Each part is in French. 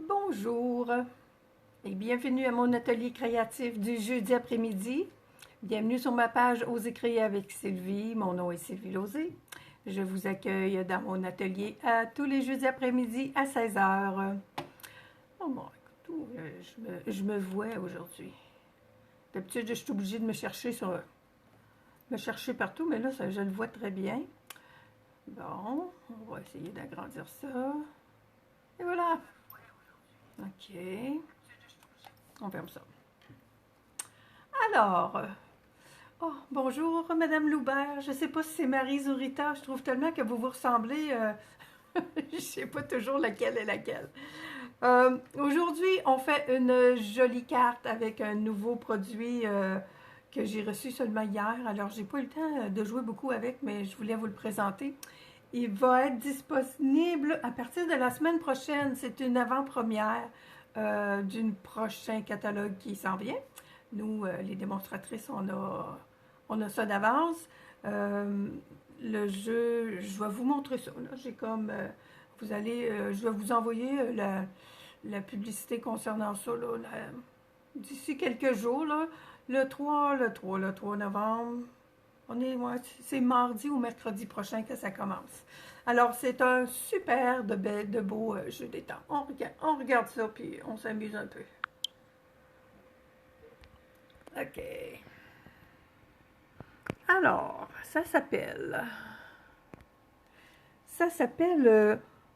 Bonjour et bienvenue à mon atelier créatif du jeudi après-midi. Bienvenue sur ma page Oser créer avec Sylvie. Mon nom est Sylvie Lauzé. Je vous accueille dans mon atelier à tous les jeudis après-midi à 16 h. Oh bon, écoute, je me vois aujourd'hui. D'habitude, je suis obligée de me chercher partout, mais là, je le vois très bien. Bon, on va essayer d'agrandir ça. Et voilà. OK. On ferme ça. Alors, oh, bonjour, Madame Loubert. Je ne sais pas si c'est Marie ou Rita. Je trouve tellement que vous vous ressemblez. Je ne sais pas toujours laquelle est laquelle. Aujourd'hui, on fait une jolie carte avec un nouveau produit que j'ai reçu seulement hier. Alors, j'ai pas eu le temps de jouer beaucoup avec, mais je voulais vous le présenter. Il va être disponible à partir de la semaine prochaine. C'est une avant-première d'un prochain catalogue qui s'en vient. Nous, les démonstratrices, on a ça d'avance. Le jeu, je vais vous montrer ça. J'ai comme, je vais vous envoyer la publicité concernant ça d'ici quelques jours. Là, le 3 novembre. C'est mardi ou mercredi prochain que ça commence. Alors, c'est un super de beau jeu d'étang. On regarde ça, puis on s'amuse un peu. OK. Alors, ça s'appelle...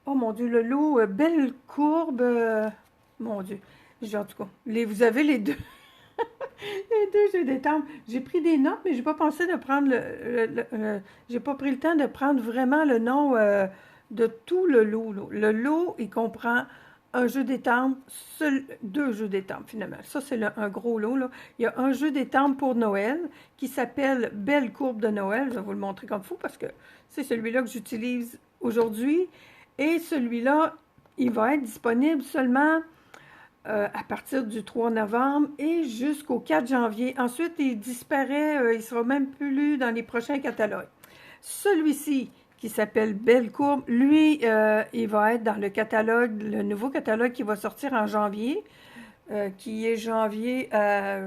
oh mon Dieu, le lot Belle Courbe. Mon Dieu. En tout cas, vous avez les deux. Les deux jeux d'étang. J'ai pris des notes, mais j'ai pas pensé de prendre j'ai pas pris le temps de prendre vraiment le nom de tout le lot. Le lot, il comprend un jeu d'étang, deux jeux d'étang finalement. Ça, c'est un gros lot. Là. Il y a un jeu d'étang pour Noël qui s'appelle Belle Courbe de Noël. Je vais vous le montrer comme fou parce que c'est celui-là que j'utilise aujourd'hui. Et celui-là, il va être disponible seulement à partir du 3 novembre et jusqu'au 4 janvier. Ensuite, il disparaît, il ne sera même plus lu dans les prochains catalogues. Celui-ci, qui s'appelle Belle Courbe, lui, il va être dans le catalogue, le nouveau catalogue qui va sortir en janvier, qui est janvier à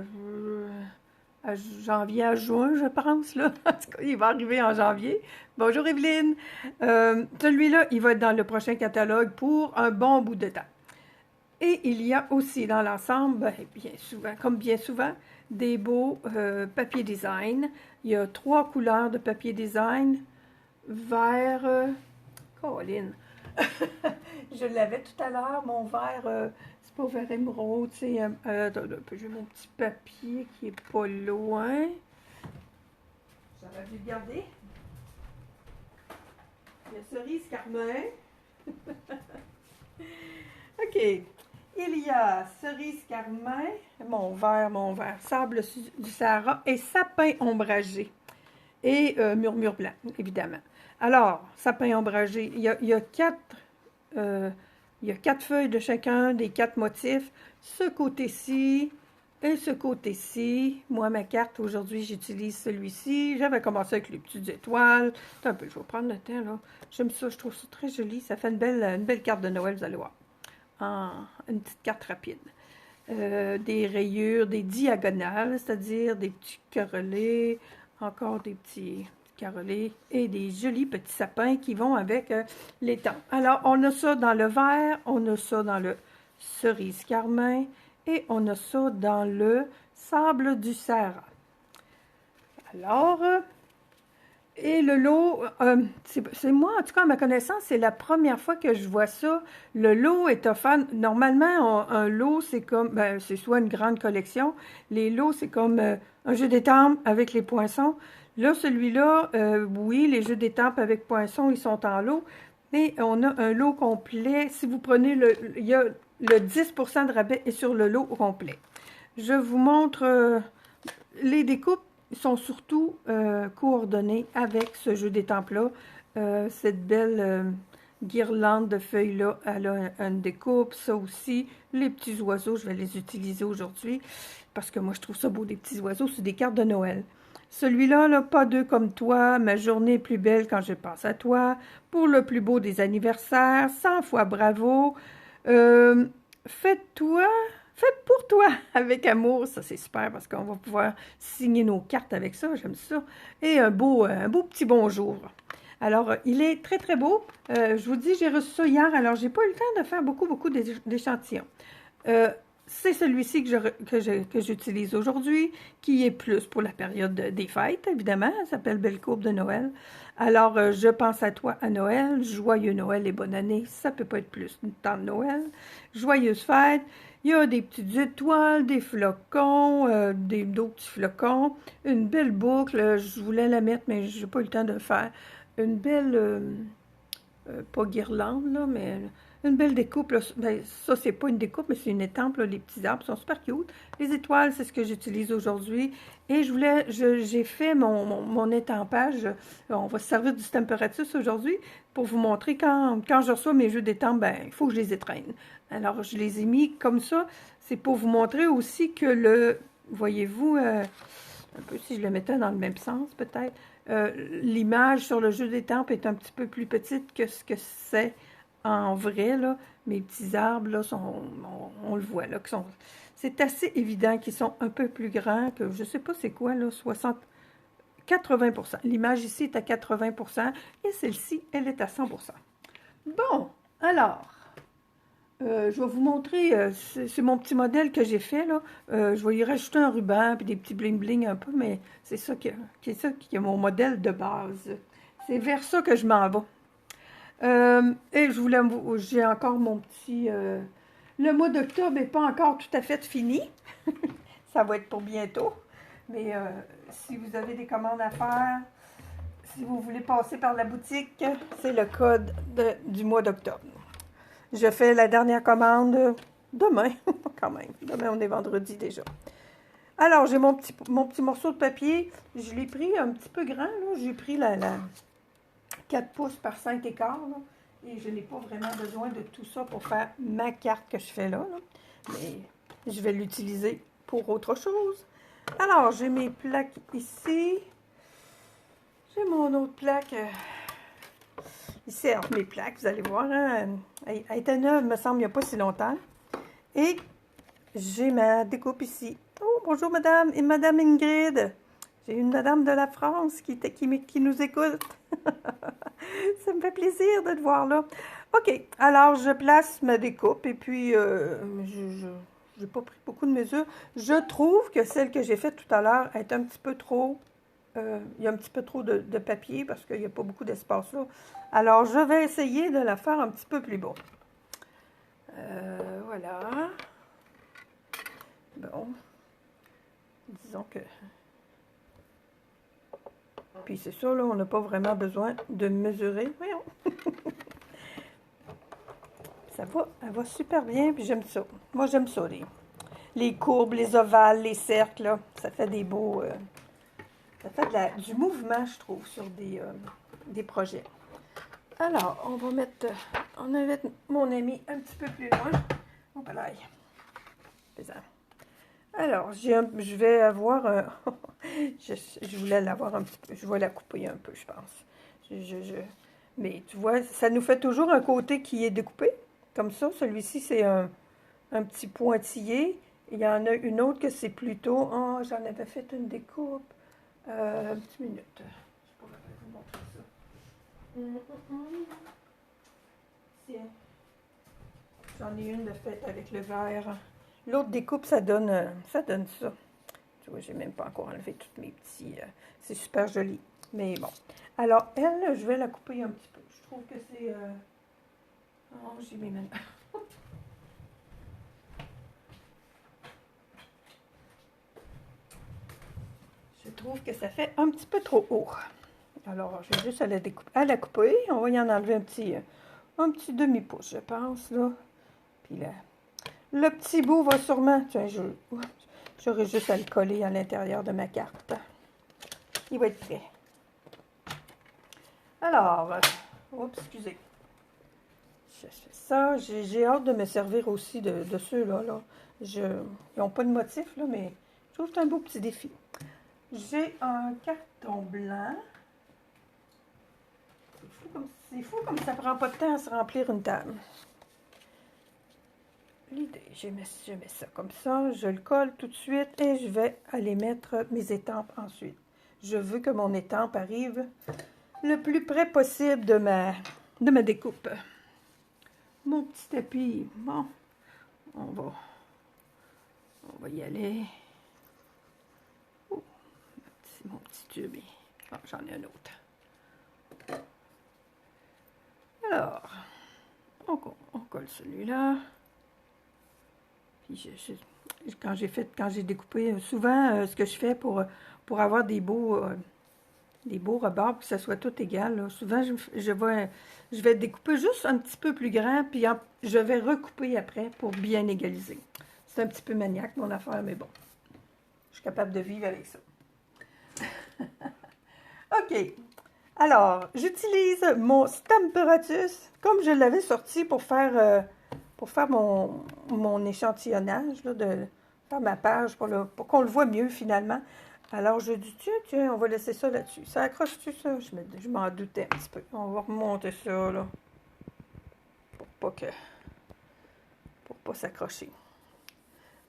juin, je pense. Là. En tout cas, il va arriver en janvier. Bonjour Evelyne. Celui-là, il va être dans le prochain catalogue pour un bon bout de temps. Et il y a aussi dans l'ensemble, bien souvent, comme bien souvent, des beaux papier design. Il y a 3 couleurs de papier design. Vert, Colline. Je l'avais tout à l'heure, mon vert, c'est pas vert émeraude, c'est j'ai mon petit papier qui est pas loin. J'aurais dû le garder. La cerise carmin. OK. Il y a cerise carmin, mon vert, sable du Sahara et sapin ombragé. Et murmure blanc, évidemment. Alors, sapin ombragé, il y a 4 feuilles de chacun des 4 motifs. Ce côté-ci et ce côté-ci. Moi, ma carte, aujourd'hui, j'utilise celui-ci. J'avais commencé avec les petites étoiles. Un peu, je vais prendre le temps, là. J'aime ça, je trouve ça très joli. Ça fait une belle carte de Noël, vous allez voir. Une petite carte rapide. Des rayures, des diagonales, c'est-à-dire des petits carrelés, encore des petits carrelés et des jolis petits sapins qui vont avec l'étang. Alors, on a ça dans le vert, on a ça dans le cerise carmin et on a ça dans le sable du Sahara. Alors, et le lot, c'est moi, en tout cas, à ma connaissance, c'est la première fois que je vois ça. Le lot est offert. Normalement, un lot, c'est comme, c'est soit une grande collection. Les lots, c'est comme un jeu d'étampes avec les poinçons. Là, celui-là, oui, les jeux d'étampes avec poinçons, ils sont en lot. Mais on a un lot complet. Si vous prenez il y a le 10% de rabais est sur le lot au complet. Je vous montre les découpes. Ils sont surtout coordonnés avec ce jeu d'étampes-là. Cette belle guirlande de feuilles-là, elle a une découpe. Ça aussi, les petits oiseaux, je vais les utiliser aujourd'hui parce que moi, je trouve ça beau, des petits oiseaux. C'est des cartes de Noël. Celui-là, là, pas deux comme toi. Ma journée est plus belle quand je pense à toi. Pour le plus beau des anniversaires. 100 fois bravo. Faites-toi, faites pour toi avec amour. Ça, c'est super parce qu'on va pouvoir signer nos cartes avec ça. J'aime ça. Et un beau petit bonjour. Alors, il est très, très beau. Je vous dis, j'ai reçu ça hier. Alors, j'ai pas eu le temps de faire beaucoup d'échantillons. C'est celui-ci que j'utilise aujourd'hui, qui est plus pour la période des fêtes, évidemment. Ça s'appelle Belle Courbe de Noël. Alors, je pense à toi à Noël. Joyeux Noël et bonne année. Ça peut pas être plus du temps de Noël. Joyeuses fêtes. Il y a des petites étoiles, des flocons, d'autres petits flocons. Une belle boucle. Je voulais la mettre, mais j'ai pas eu le temps de le faire. Une belle, pas guirlande, là, mais une belle découpe. Là. Ben, ça, c'est pas une découpe, mais c'est une étampe. Là. Les petits arbres sont super cute. Les étoiles, c'est ce que j'utilise aujourd'hui. Et j'ai fait mon étampage. On va se servir du Stamparatus aujourd'hui pour vous montrer quand je reçois mes jeux d'étampe, ben, il faut que je les étreigne. Alors, je les ai mis comme ça. C'est pour vous montrer aussi que voyez-vous, un peu si je le mettais dans le même sens peut-être, l'image sur le jeu d'étampe est un petit peu plus petite que ce que c'est en vrai, là. Mes petits arbres, là, on le voit, là, c'est assez évident qu'ils sont un peu plus grands que, je sais pas c'est quoi, là, 80%. L'image ici est à 80% et celle-ci, elle est à 100%. Bon, alors, je vais vous montrer, c'est mon petit modèle que j'ai fait, là. Je vais y rajouter un ruban, puis des petits bling-bling un peu, mais c'est ça qui est mon modèle de base. C'est vers ça que je m'en vais. Et j'ai encore mon petit... le mois d'octobre n'est pas encore tout à fait fini. Ça va être pour bientôt. Mais si vous avez des commandes à faire, si vous voulez passer par la boutique, c'est le code du mois d'octobre. Je fais la dernière commande demain, quand même. Demain, on est vendredi déjà. Alors, j'ai mon petit morceau de papier. Je l'ai pris un petit peu grand. J'ai pris la 4 pouces par 5 écarts. Là, et je n'ai pas vraiment besoin de tout ça pour faire ma carte que je fais là. Mais je vais l'utiliser pour autre chose. Alors, j'ai mes plaques ici. J'ai mon autre plaque ici entre mes plaques. Vous allez voir, hein, elle était neuve, me semble, il n'y a pas si longtemps. Et j'ai ma découpe ici. Oh, bonjour madame et madame Ingrid. J'ai une madame de la France qui nous écoute. Ça me fait plaisir de te voir là. OK, alors je place ma découpe et puis je n'ai pas pris beaucoup de mesures. Je trouve que celle que j'ai faite tout à l'heure est un petit peu trop... il y a un petit peu trop de papier parce qu'il n'y a pas beaucoup d'espace là. Alors, je vais essayer de la faire un petit peu plus beau. Voilà. Bon. Disons que... Puis c'est ça, là, on n'a pas vraiment besoin de mesurer. Voyons. Elle va super bien, puis j'aime ça. Moi, j'aime ça, les courbes, les ovales, les cercles, là. Ça fait des beaux... ça fait du mouvement, je trouve, sur des projets. Alors, on va mettre mon ami un petit peu plus loin. Oh, là. Alors, je vais avoir je voulais l'avoir un petit peu. Je vais la couper un peu, je pense. Mais tu vois, ça nous fait toujours un côté qui est découpé. Comme ça, celui-ci, c'est un petit pointillé. Il y en a une autre que c'est plutôt... Oh, j'en avais fait une découpe. Une petite minute. Je pourrais vous montrer ça. Tiens. J'en ai une de faite avec le verre. L'autre découpe, ça donne ça. Tu vois, j'ai même pas encore enlevé toutes mes petits... c'est super joli. Mais bon. Alors, elle, je vais la couper un petit peu. Je trouve que c'est... Oh, j'ai mis maintenant. Je trouve que ça fait un petit peu trop haut. Alors, je vais juste à la couper. On va y en enlever un petit demi-pouce, je pense, là. Puis là, le petit bout va sûrement... Tiens, j'aurai juste à le coller à l'intérieur de ma carte. Il va être prêt. Alors, oups, excusez. Je fais ça. J'ai hâte de me servir aussi de ceux-là. Là. Ils n'ont pas de motif, là, mais je trouve que c'est un beau petit défi. J'ai un carton blanc. C'est fou comme ça prend pas de temps à se remplir une table. l'idée. Je mets ça comme ça, je le colle tout de suite et je vais aller mettre mes étampes ensuite. Je veux que mon étampe arrive le plus près possible de ma découpe. Mon petit tapis, bon, on va y aller. Oh, mon petit tube. Bon, j'en ai un autre. Alors, on colle celui-là. Puis quand j'ai découpé, souvent, ce que je fais pour avoir des beaux rebords, pour que ça soit tout égal, là, souvent, je vais découper juste un petit peu plus grand, puis je vais recouper après pour bien égaliser. C'est un petit peu maniaque, mon affaire, mais bon, je suis capable de vivre avec ça. OK. Alors, j'utilise mon Stamparatus, comme je l'avais sorti pour faire mon échantillonnage, là, de faire ma page, pour qu'on le voit mieux finalement. Alors, je dis, tiens, on va laisser ça là-dessus. Ça accroche-tu ça? Je m'en doutais un petit peu. On va remonter ça, là, pour pas s'accrocher.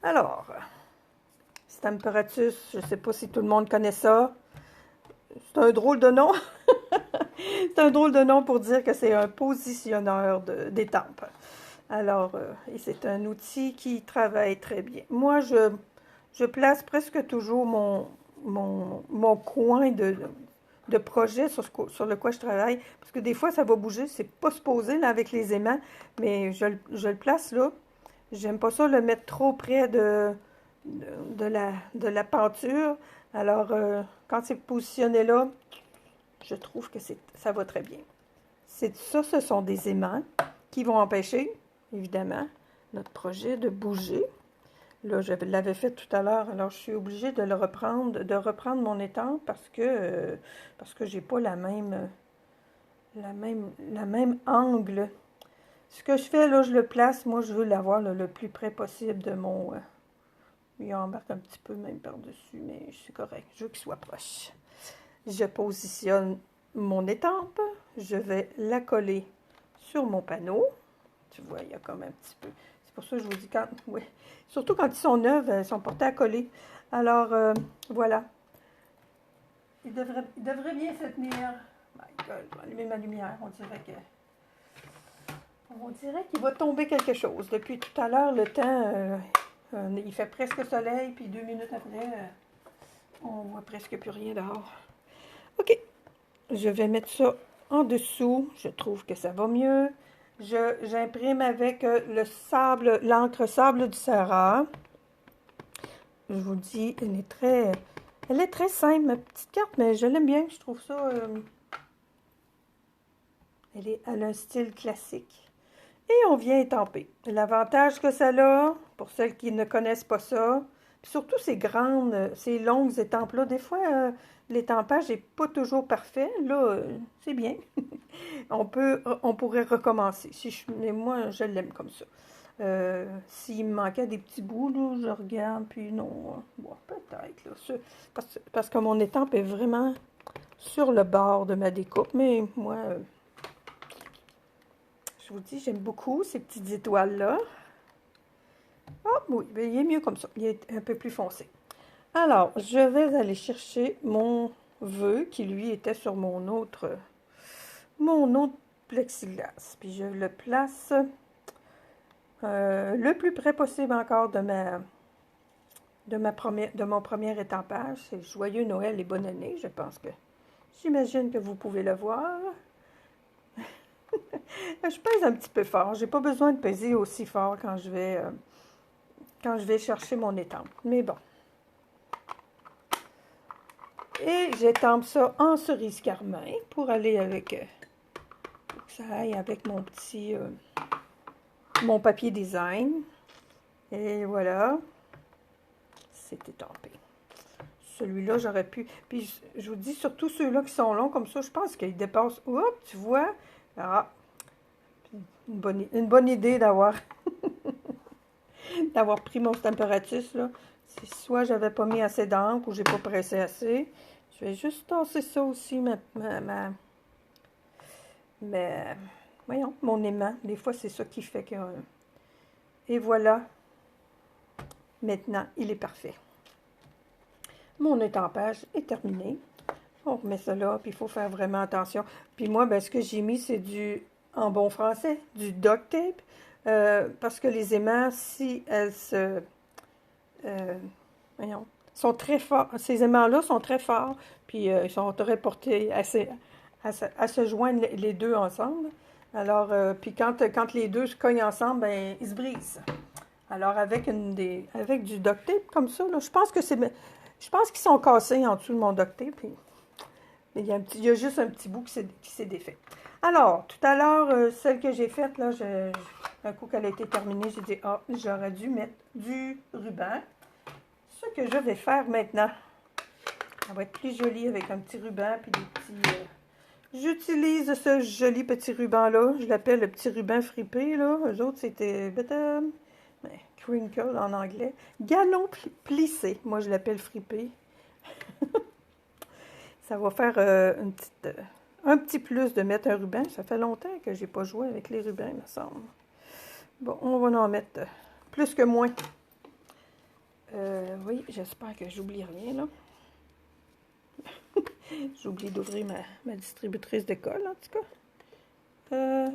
Alors, Stamparatus, je ne sais pas si tout le monde connaît ça. C'est un drôle de nom. C'est un drôle de nom pour dire que c'est un positionneur d'étampes. Alors, c'est un outil qui travaille très bien. Moi, je place presque toujours mon coin de projet sur le quoi je travaille, parce que des fois, ça va bouger. C'est pas supposé, là, avec les aimants, mais je le place là. J'aime pas ça le mettre trop près de la peinture. Alors, quand c'est positionné là, je trouve que ça va très bien. Ce sont des aimants qui vont empêcher, évidemment, notre projet de bouger. Là, je l'avais fait tout à l'heure, alors je suis obligée de reprendre mon étampe parce que j'ai pas la même angle. Ce que je fais, là, je le place, moi, je veux l'avoir le plus près possible de mon... il embarque un petit peu même par-dessus, mais c'est correct. Je veux qu'il soit proche. Je positionne mon étampe. Je vais la coller sur mon panneau. Tu vois, il y a comme un petit peu. C'est pour ça que je vous dis oui. Surtout quand ils sont neufs, elles sont portées à coller. Alors, voilà. Il devrait bien se tenir. My God, je vais allumer ma lumière. On dirait qu'il va tomber quelque chose. Depuis tout à l'heure, le temps, il fait presque soleil, puis 2 minutes après, on voit presque plus rien dehors. OK. Je vais mettre ça en dessous. Je trouve que ça va mieux. J'imprime avec l'encre sable du Sahara. Je vous dis, elle est très simple, ma petite carte, mais je l'aime bien. Je trouve ça... elle a un style classique. Et on vient étamper. L'avantage que ça a, pour celles qui ne connaissent pas ça, puis surtout ces longues étampes-là, des fois, l'étampage n'est pas toujours parfait. Là, c'est bien. On pourrait recommencer. Mais moi, je l'aime comme ça. S'il me manquait des petits bouts, là, je regarde, puis non. Bon, peut-être, là. Parce que mon étampe est vraiment sur le bord de ma découpe. Mais moi, je vous dis, j'aime beaucoup ces petites étoiles-là. Ah oui, mais il est mieux comme ça. Il est un peu plus foncé. Alors, je vais aller chercher mon vœu qui, lui, était sur mon autre plexiglas. Puis je le place le plus près possible encore de mon premier étampage. C'est Joyeux Noël et bonne année. J'imagine que vous pouvez le voir. Je pèse un petit peu fort. J'ai pas besoin de peser aussi fort quand je vais chercher mon étampe. Mais bon. Et j'étampe ça en cerise carmin pour aller pour que ça aille avec mon papier design. Et voilà. C'est étampé. Celui-là, j'aurais pu... Puis, je vous dis, surtout ceux-là qui sont longs comme ça, je pense qu'ils dépassent... Oups, tu vois? Ah, une bonne idée d'avoir pris mon Stamparatus, là. C'est soit j'avais pas mis assez d'encre ou j'ai pas pressé assez. Je vais juste tasser ça aussi, voyons, mon aimant. Des fois, c'est ça qui fait que... Et voilà, maintenant, il est parfait. Mon étampage est terminé. On remet ça là, puis il faut faire vraiment attention. Puis moi, ben, ce que j'ai mis, c'est du, en bon français, du duct tape. Parce que les aimants, si elles se... voyons, sont très forts. Ces aimants-là sont très forts, puis ils sont reportés à se joindre les deux ensemble. Alors, puis quand les deux se cognent ensemble, ben, ils se brisent. Alors, avec du duct tape comme ça, là, je pense qu'ils sont cassés en dessous de mon duct tape. Puis, il y a juste un petit bout qui s'est défait. Alors, tout à l'heure, celle que j'ai faite, là, un coup qu'elle a été terminée, j'ai dit, ah, j'aurais dû mettre du ruban. Ce que je vais faire maintenant, ça va être plus joli avec un petit ruban puis des petits... J'utilise ce joli petit ruban-là. Je l'appelle le petit ruban fripé, là. Eux autres, c'était crinkle en anglais. Galon plissé. Moi, je l'appelle fripé. Ça va faire un petit plus de mettre un ruban. Ça fait longtemps que j'ai pas joué avec les rubans, il me semble. Bon, on va en mettre plus que moins. Oui, j'espère que j'oublie rien, là. J'ai oublié d'ouvrir ma distributrice de colle, en tout cas.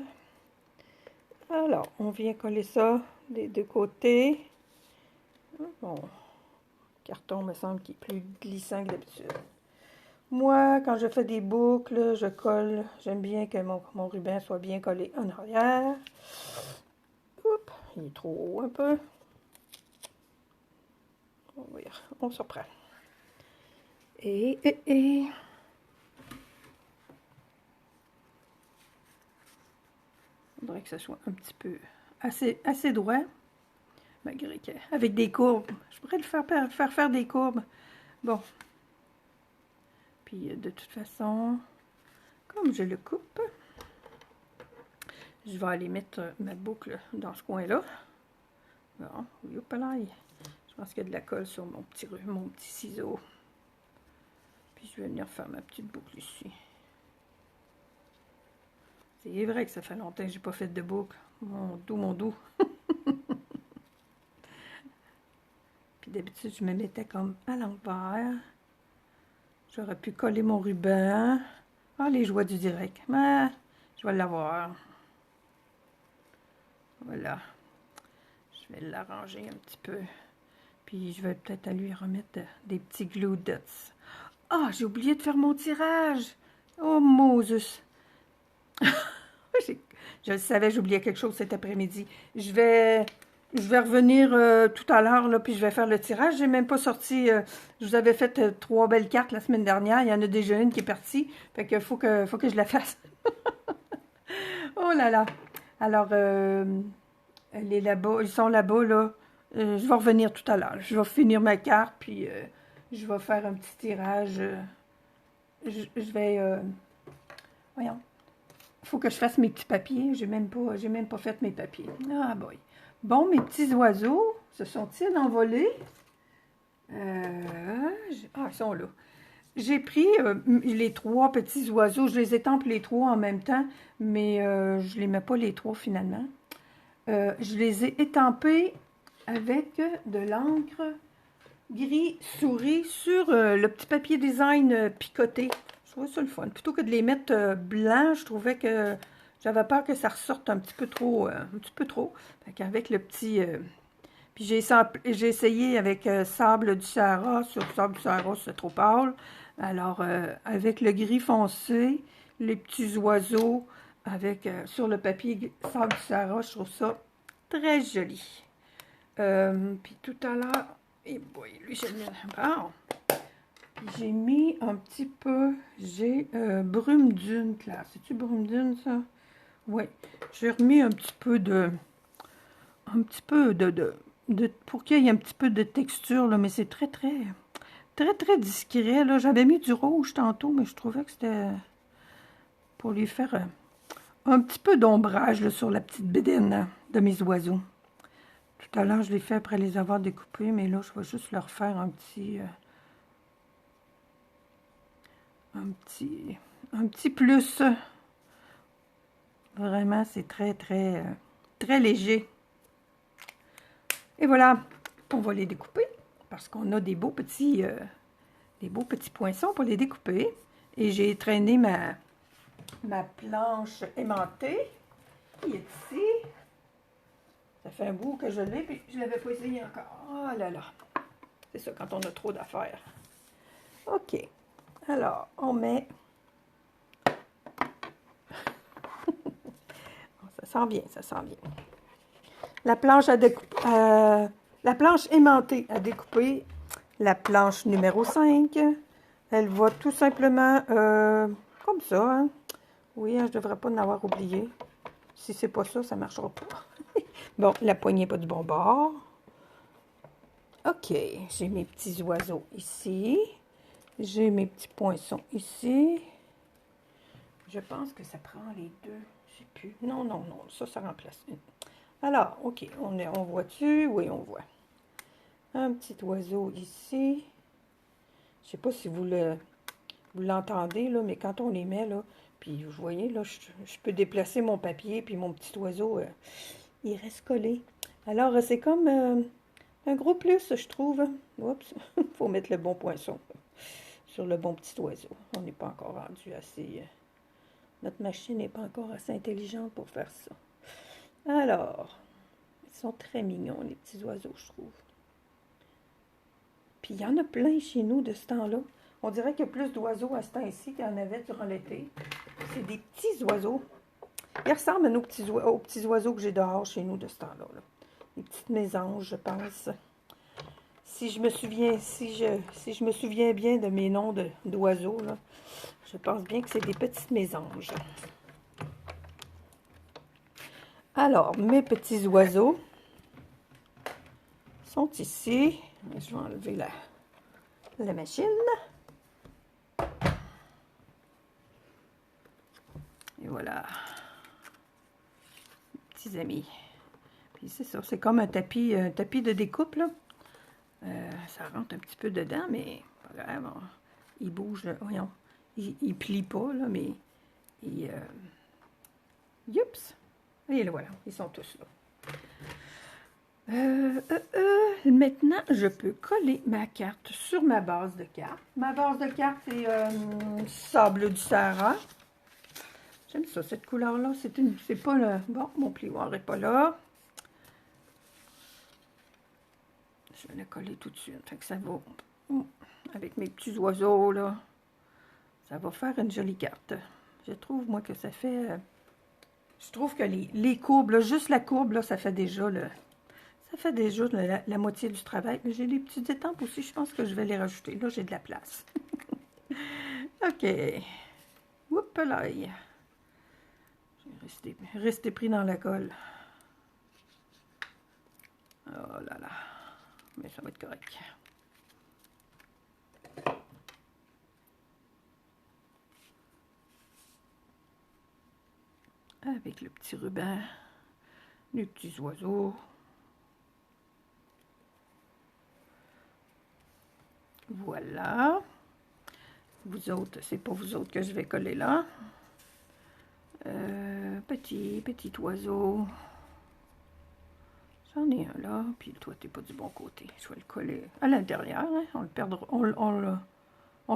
Alors, on vient coller ça des deux côtés. Bon, le carton me semble qu'il est plus glissant que d'habitude. Moi, quand je fais des boucles, je colle. J'aime bien que mon ruban soit bien collé en arrière. Oups, il est trop haut un peu. On se reprend. Et... Il faudrait que ce soit un petit peu assez droit, malgré que, avec des courbes. Je pourrais le faire des courbes. Bon. Puis, de toute façon, comme je le coupe, je vais aller mettre ma boucle dans ce coin-là. Bon, youpalaï. Je pense qu'il y a de la colle sur mon petit ciseau. Puis je vais venir faire ma petite boucle ici. C'est vrai que ça fait longtemps que j'ai pas fait de boucle. Mon doux. Puis d'habitude, je me mettais comme à l'envers. J'aurais pu coller mon ruban. Ah, les joies du direct. Mais je vais l'avoir. Voilà. Je vais l'arranger un petit peu. Puis je vais peut-être lui remettre des petits glue dots. Ah, j'ai oublié de faire mon tirage. Oh, Moses. Je le savais, j'oubliais quelque chose cet après-midi. Je vais revenir tout à l'heure, là, puis je vais faire le tirage. J'ai même pas sorti... je vous avais fait 3 belles cartes la semaine dernière. Il y en a déjà une qui est partie. Fait que faut que je la fasse. Oh là là. Alors, elle est là-bas. Ils sont là-bas, là. Je vais revenir tout à l'heure. Je vais finir ma carte, puis je vais faire un petit tirage. Je vais... voyons. Il faut que je fasse mes petits papiers. J'ai même pas fait mes papiers. Ah boy. Bon, mes petits oiseaux, se sont-ils envolés? Ils sont là. J'ai pris les 3 petits oiseaux. Je les étampe les 3 en même temps, mais je les mets pas les 3 finalement. Je les ai étampés avec de l'encre gris souris sur le petit papier design picoté. Je trouvais ça le fun. Plutôt que de les mettre blancs, je trouvais que j'avais peur que ça ressorte un petit peu trop. Fait qu'avec le petit... puis j'ai essayé avec sable du Sahara. Sur sable du Sahara, c'est trop pâle. Alors, avec le gris foncé, les petits oiseaux, avec sur le papier sable du Sahara, je trouve ça très joli. Puis tout à l'heure... Et boy, lui, j'ai mis... Bon. J'ai mis un petit peu... J'ai brume dune, là. C'est-tu brume dune, ça? Oui. J'ai remis un petit peu de... pour qu'il y ait un petit peu de texture, là. Mais c'est très discret, là. J'avais mis du rouge tantôt, mais je trouvais que c'était... pour lui faire un petit peu d'ombrage, là, sur la petite bédaine, là, de mes oiseaux. Tout à l'heure, je l'ai fait après les avoir découpés, mais là, je vais juste leur faire un petit plus. Vraiment, c'est très léger. Et voilà, on va les découper parce qu'on a des beaux petits poinçons pour les découper. Et j'ai traîné ma planche aimantée qui est ici. Ça fait un bout que je l'ai, puis je ne l'avais pas essayé encore. Oh là là! C'est ça quand on a trop d'affaires. OK. Alors, on met... Ça sent bien, ça sent bien. La planche la planche aimantée à découper, la planche numéro 5. Elle va tout simplement comme ça. Hein? Oui, hein, je ne devrais pas en avoir oublié. Si c'est pas ça, ça ne marchera pas. Bon, la poignée n'est pas du bon bord. OK, j'ai mes petits oiseaux ici. J'ai mes petits poinçons ici. Je pense que ça prend les deux. Je sais plus. Non, non, non. Ça remplace une. Alors, OK. On voit-tu? Oui, on voit. Un petit oiseau ici. Je sais pas si vous l'entendez, là, mais quand on les met, là, puis vous voyez, là, je peux déplacer mon papier, puis mon petit oiseau, il reste collé. Alors, c'est comme un gros plus, je trouve. Oups, il faut mettre le bon poinçon sur le bon petit oiseau. On n'est pas encore rendu assez... notre machine n'est pas encore assez intelligente pour faire ça. Alors, ils sont très mignons, les petits oiseaux, je trouve. Puis il y en a plein chez nous de ce temps-là. On dirait qu'il y a plus d'oiseaux à ce temps-ci qu'il y en avait durant l'été. C'est des petits oiseaux. Ils ressemblent à aux petits oiseaux que j'ai dehors chez nous de ce temps-là. Là. Les petites mésanges, je pense. Si je me souviens bien de mes noms d'oiseaux, je pense bien que c'est des petites mésanges. Alors, mes petits oiseaux sont ici. Je vais enlever la machine. Et voilà. Petits amis. Puis c'est ça, c'est comme un tapis de découpe, là. Ça rentre un petit peu dedans, mais pas grave. Il bouge, voyons. Il plie pas, là, mais youps! Et là, voilà, ils sont tous là. Maintenant, je peux coller ma carte sur ma base de carte. Ma base de carte, c'est sable du Sahara. J'aime ça, cette couleur-là. C'est pas le... Bon, mon plioir n'est pas là. Je vais la coller tout de suite. Fait que ça va... Avec mes petits oiseaux, là. Ça va faire une jolie carte. Je trouve, moi, que ça fait... je trouve que les courbes, là, juste la courbe, là, ça fait déjà la moitié du travail. Mais j'ai des petites étampes aussi. Je pense que je vais les rajouter. Là, j'ai de la place. OK. Oups, là. J'ai resté pris dans la colle. Oh là là. Mais ça va être correct. Avec le petit ruban, les petits oiseaux. Voilà. Vous autres, c'est pas vous autres que je vais coller là. Petit oiseau. J'en ai un là, puis toi, t'es pas du bon côté. Je vais le coller à l'intérieur, hein? On le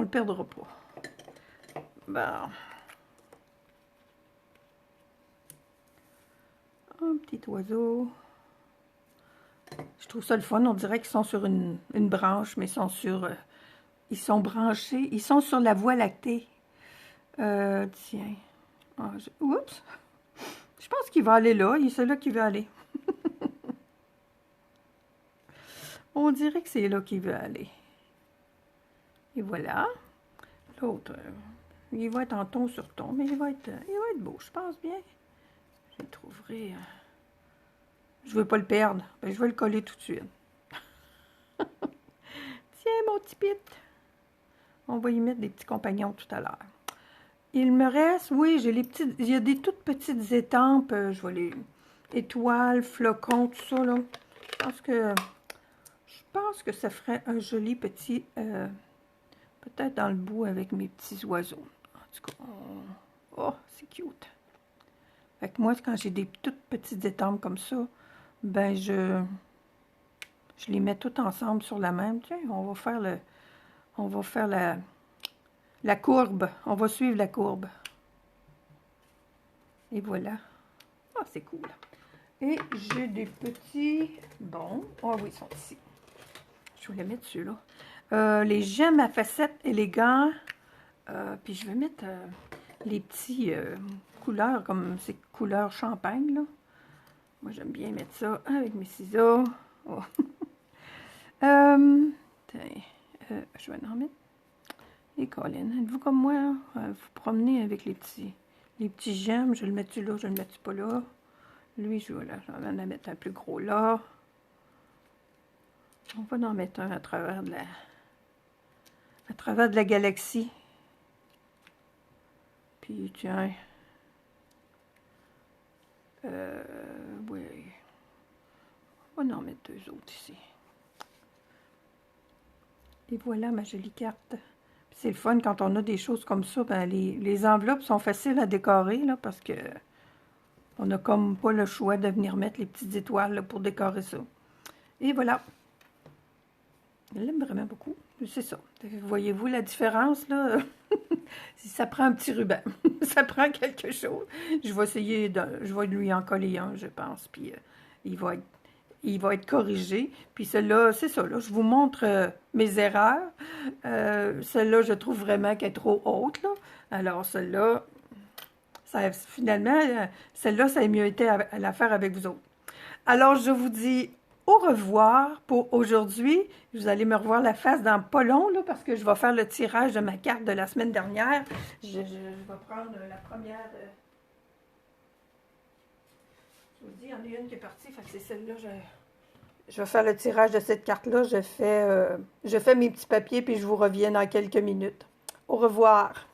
perdra pas. Bon. Un petit oiseau. Je trouve ça le fun. On dirait qu'ils sont sur une branche, mais ils sont branchés. Ils sont sur la voie lactée. Tiens. Ah, oups. Je pense qu'il va aller là. C'est là qu'il veut aller. On dirait que c'est là qu'il veut aller. Et voilà. L'autre, il va être en ton sur ton, mais il va être beau, je pense bien. Je le trouverai... je veux pas le perdre. Ben, je vais le coller tout de suite. Tiens, mon petit pit. On va y mettre des petits compagnons tout à l'heure. Il me reste, oui, j'ai les petites... il y a des toutes petites étampes. Je vois les étoiles, flocons, tout ça, là. Je pense que ça ferait un joli petit... peut-être dans le bout avec mes petits oiseaux. En tout cas, oh, c'est cute. Fait que moi, quand j'ai des toutes petites étampes comme ça, ben je les mets toutes ensemble sur la même. Tiens, on va faire la courbe. On va suivre la courbe. Et voilà. Ah, c'est cool. Et j'ai des petits... Bon, ah oui, ils sont ici. Je vais les mettre ceux-là. Les gemmes à facettes élégants. Puis je vais mettre les petits couleurs, comme ces couleurs champagne, là. Moi, j'aime bien mettre ça avec mes ciseaux. Oh. Je vais en mettre. Et Colin, êtes-vous comme moi, hein? Vous promenez avec les petits gemmes. Je vais le mettre là, je vais le mettre pas là. Lui, je vais en mettre un plus gros là. On va en mettre un à travers de la galaxie. Puis, tiens. Oui. On va en mettre deux autres ici. Et voilà ma jolie carte. C'est le fun quand on a des choses comme ça. Ben, les enveloppes sont faciles à décorer là, parce que on n'a comme pas le choix de venir mettre les petites étoiles là, pour décorer ça. Et voilà. Je l'aime vraiment beaucoup. C'est ça. Voyez-vous la différence là? Si ça prend un petit ruban, ça prend quelque chose. Je vais essayer je vais lui en coller un, je pense. Puis il va être corrigé. Puis celle-là, c'est ça, là, je vous montre mes erreurs. Celle-là, je trouve vraiment qu'elle est trop haute, là. Alors, celle-là, finalement, celle-là, ça a mieux été à la faire avec vous autres. Alors, je vous dis au revoir pour aujourd'hui. Vous allez me revoir la face dans pas long, là, parce que je vais faire le tirage de ma carte de la semaine dernière. Je vais prendre la première... Je vous dis, il y en a une qui est partie, fait que c'est celle-là. Je vais faire le tirage de cette carte-là. Je fais mes petits papiers, puis je vous reviens dans quelques minutes. Au revoir.